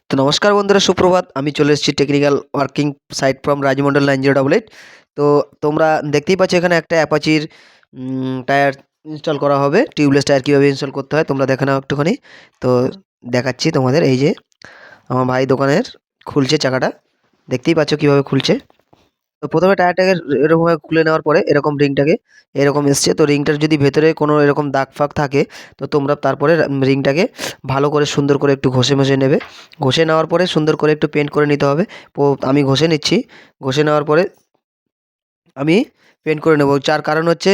তো নমস্কার বন্ধুরা, সুপ্রভাত। আমি চলে এসেছি টেকনিক্যাল ওয়ার্কিং সাইট ফ্রম রাজমন্ডল 9088। তো তোমরা দেখতেই পাচ্ছ এখানে একটা অ্যাপাচির টায়ার ইনস্টল করা হবে। টিউবলেস টায়ার কীভাবে ইনস্টল করতে হয় তোমরা দেখে নাও একটুখানি। তো দেখাচ্ছি তোমাদের। এই যে আমার ভাই দোকানের খুলছে চাকাটা, দেখতেই পাচ্ছ কীভাবে খুলছে। তো প্রথমে টায়ারটাকে এরকমভাবে খুলে নেওয়ার পরে এরকম রিংটাকে এরকম এসছে। তো রিংটার যদি ভেতরে কোনো এরকম দাগ ফাগ থাকে তো তোমরা তারপরে রিংটাকে ভালো করে সুন্দর করে একটু ঘষে মষে নেবে। ঘষে নেওয়ার পরে সুন্দর করে একটু পেন্ট করে নিতে হবে। আমি ঘষে নিচ্ছি। ঘষে নেওয়ার পরে আমি পেন্ট করে নেব। যার কারণ হচ্ছে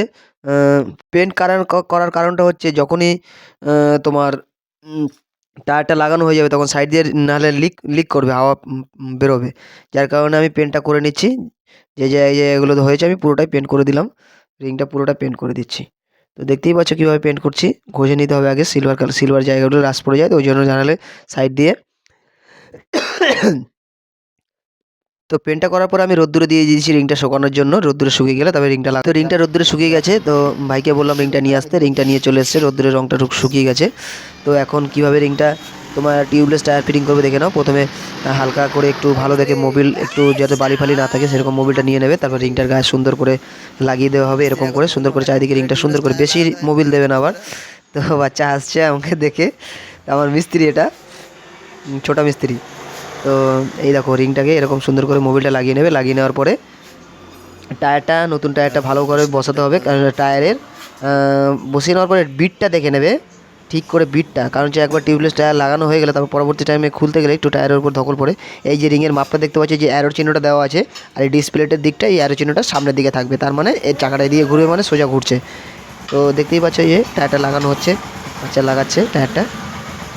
পেন্ট করার কারণটা হচ্ছে যখনই তোমার টায়ারটা লাগানো হয়ে যাবে তখন সাইড দিয়ে নাহলে লিক লিক করবে, হাওয়া বেরোবে। যার কারণে আমি পেন্টটা করে নিচ্ছি। যে জায়গাগুলো হয়েছে আমি পুরোটাই পেন্ট করে দিলাম। রিংটা পুরোটা পেন্ট করে দিচ্ছি। তো দেখতেই পাচ্ছ কীভাবে পেন্ট করছি। ঘষে নিতে হবে আগে, সিলভার জায়গাগুলো রাস পড়ে যায়, তো ওই জন্য জানালে সাইড দিয়ে। তো পেন্টটা করার পর আমি রোদ্দুরে দিয়ে দিয়েছি রিংটা শুকানোর জন্য। রোদ্দুরে শুকিয়ে গেলে তবে রিংটা তো রিংটা রোদ্দুরে শুকিয়ে গেছে। তো ভাইকে বললাম রিংটা নিয়ে আসতে, রিংটা নিয়ে চলে এসেছে। রোদ্দুরে রংটা শুকিয়ে গেছে। তো এখন কিভাবে রিংটা তোমার টিউবলেস টায়ার ফিটিং করবে দেখে নাও। প্রথমে হালকা করে একটু ভালো দেখে মোবিল, একটু যাতে বালি ফালি না থাকে সেরকম মোবিলটা নিয়ে নেবে। তারপর রিংটার গায়ে সুন্দর করে লাগিয়ে দেওয়া হবে, এরকম করে সুন্দর করে চারিদিকে রিংটা সুন্দর করে। বেশি মোবিল দেবে না আবার। তো বাচ্চা আসছে আমাকে দেখে, আমার মিস্ত্রি এটা, ছোটা মিস্ত্রি। তো এই দেখো রিংটাকে এরকম সুন্দর করে মোবিলটা লাগিয়ে নেবে। লাগিয়ে নেওয়ার পরে নতুন টায়ারটা ভালো করে বসাতে হবে। কারণ টায়ারের বসিয়ে নেওয়ার পরে বিটটা দেখে নেবে ঠিক করে, বিটটা। কারণ হচ্ছে একবার টিউবলেস টায়ার লাগানো হয়ে গেলে তারপর পরবর্তী টাইমে খুলতে গেলে একটু টায়ারের উপর ধকল পড়ে। এই যে রিংয়ের মাপটা দেখতে পাচ্ছি, যে অ্যারোর চিহ্নটা দেওয়া আছে আর এই ডিসপ্লেটের দিকটা, এই অ্যারো চিহ্নটা সামনের দিকে থাকবে, তার মানে এর চাকাটা দিয়ে ঘুরবে মানে সোজা ঘুরছে। তো দেখতেই পাচ্ছ এই যে টায়ারটা লাগানো হচ্ছে, বাচ্চা লাগাচ্ছে টায়ারটা।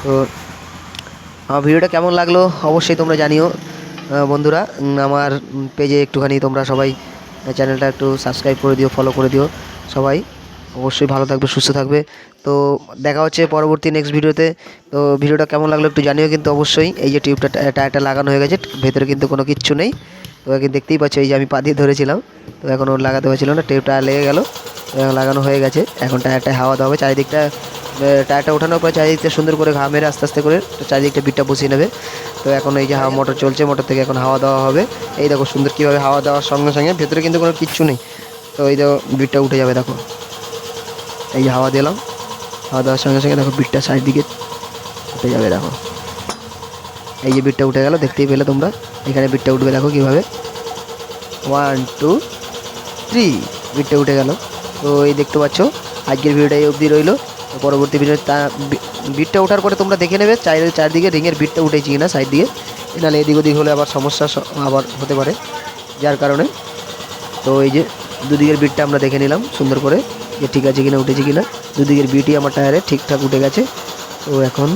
তো আমার ভিডিওটা কেমন লাগলো অবশ্যই তোমরা জানিও বন্ধুরা। আমার পেজে একটুখানি তোমরা সবাই চ্যানেলটা একটু সাবস্ক্রাইব করে দিও, ফলো করে দিও সবাই। অবশ্যই ভালো থাকবে, সুস্থ থাকবে। তো দেখা হচ্ছে পরবর্তী নেক্সট ভিডিওতে। তো ভিডিওটা কেমন লাগলো একটু জানিও কিন্তু অবশ্যই। এই যে টায়ারটা লাগানো হয়ে গেছে, ভেতরে কিন্তু কোনো কিচ্ছু নেই। তো এখন দেখতেই পাচ্ছ এই যে আমি পা দিয়ে ধরেছিলাম, তো এখন ওর লাগাতে পারছিল না, টায়ার লেগে গেল। লাগানো হয়ে গেছে, এখন টায়ারটায় হাওয়া দেওয়া হবে চারিদিকটা। টায়ারটা ওঠানোর পর চারিদিকটা সুন্দর করে ঘা মেরে আস্তে আস্তে করে চারিদিকটা বিটটা বসিয়ে নেবে। তো এখন এই যে হাওয়া মোটর চলছে, মোটর থেকে এখন হাওয়া দেওয়া হবে। এই দেখো সুন্দর কীভাবে হাওয়া দেওয়ার সঙ্গে সঙ্গে ভেতরে কিন্তু কোনো কিচ্ছু নেই। তো এই দেখো বিটটা উঠে যাবে, দেখো এই যে হাওয়া দিলাম, হাওয়া দেওয়ার সঙ্গে সঙ্গে দেখো বিটটা সাইড দিকে উঠে যাবে। দেখো এই যে বিটটা উঠে গেল, দেখতেই পেলে তোমরা। এখানে বিটটা উঠবে, দেখো কীভাবে 1 2 3 বিটটা উঠে গেল। তো এই দেখতে পাচ্ছ আজকের ভিডিওটা এই অবধি রইলো। পরবর্তী ভিডিও বিটটা ওঠার পরে তোমরা দেখে নেবে চারদিকে রিংয়ের বিটটা উঠেছি কিনা সাইড দিয়ে, নাহলে এদিক ওদিক হলে আবার সমস্যা আবার হতে পারে, যার কারণে। তো এই যে দুদিকের বিটটা আমরা দেখে নিলাম সুন্দর করে, যে ঠিক আছে কিনা, উঠেছে কিনা। দুদিকের বিটই আমার টায়ারে ঠিকঠাক উঠে গেছে। তো এখন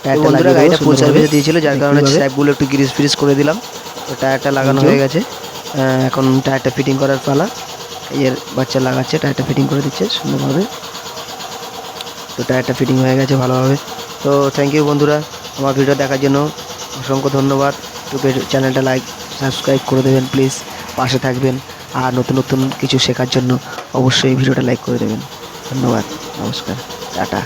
টায়ারটা লাগিয়ে গাড়িটা ফুল সার্ভিসে দিয়েছিল, যার কারণে স্ট্র্যাপগুলো একটু গ্রিস ফ্রিজ করে দিলাম। তো টায়ারটা লাগানো হয়ে গেছে। এখন টায়ারটা ফিটিং করার পালা। এর বাচ্চা লাগাচ্ছে, টায়ারটা ফিটিং করে দিচ্ছে সুন্দরভাবে। তো টায়ারটা ফিটিং হয়ে গেছে ভালোভাবে। তো থ্যাংক ইউ বন্ধুরা, আমার ভিডিও দেখার জন্য অসংখ্য ধন্যবাদ। চ্যানেলটা লাইক সাবস্ক্রাইব করে দেবেন প্লিজ, পাশে থাকবেন। আর নতুন নতুন কিছু শেখার জন্য অবশ্যই ভিডিওটা লাইক করে দেবেন। ধন্যবাদ, নমস্কার, টাটা।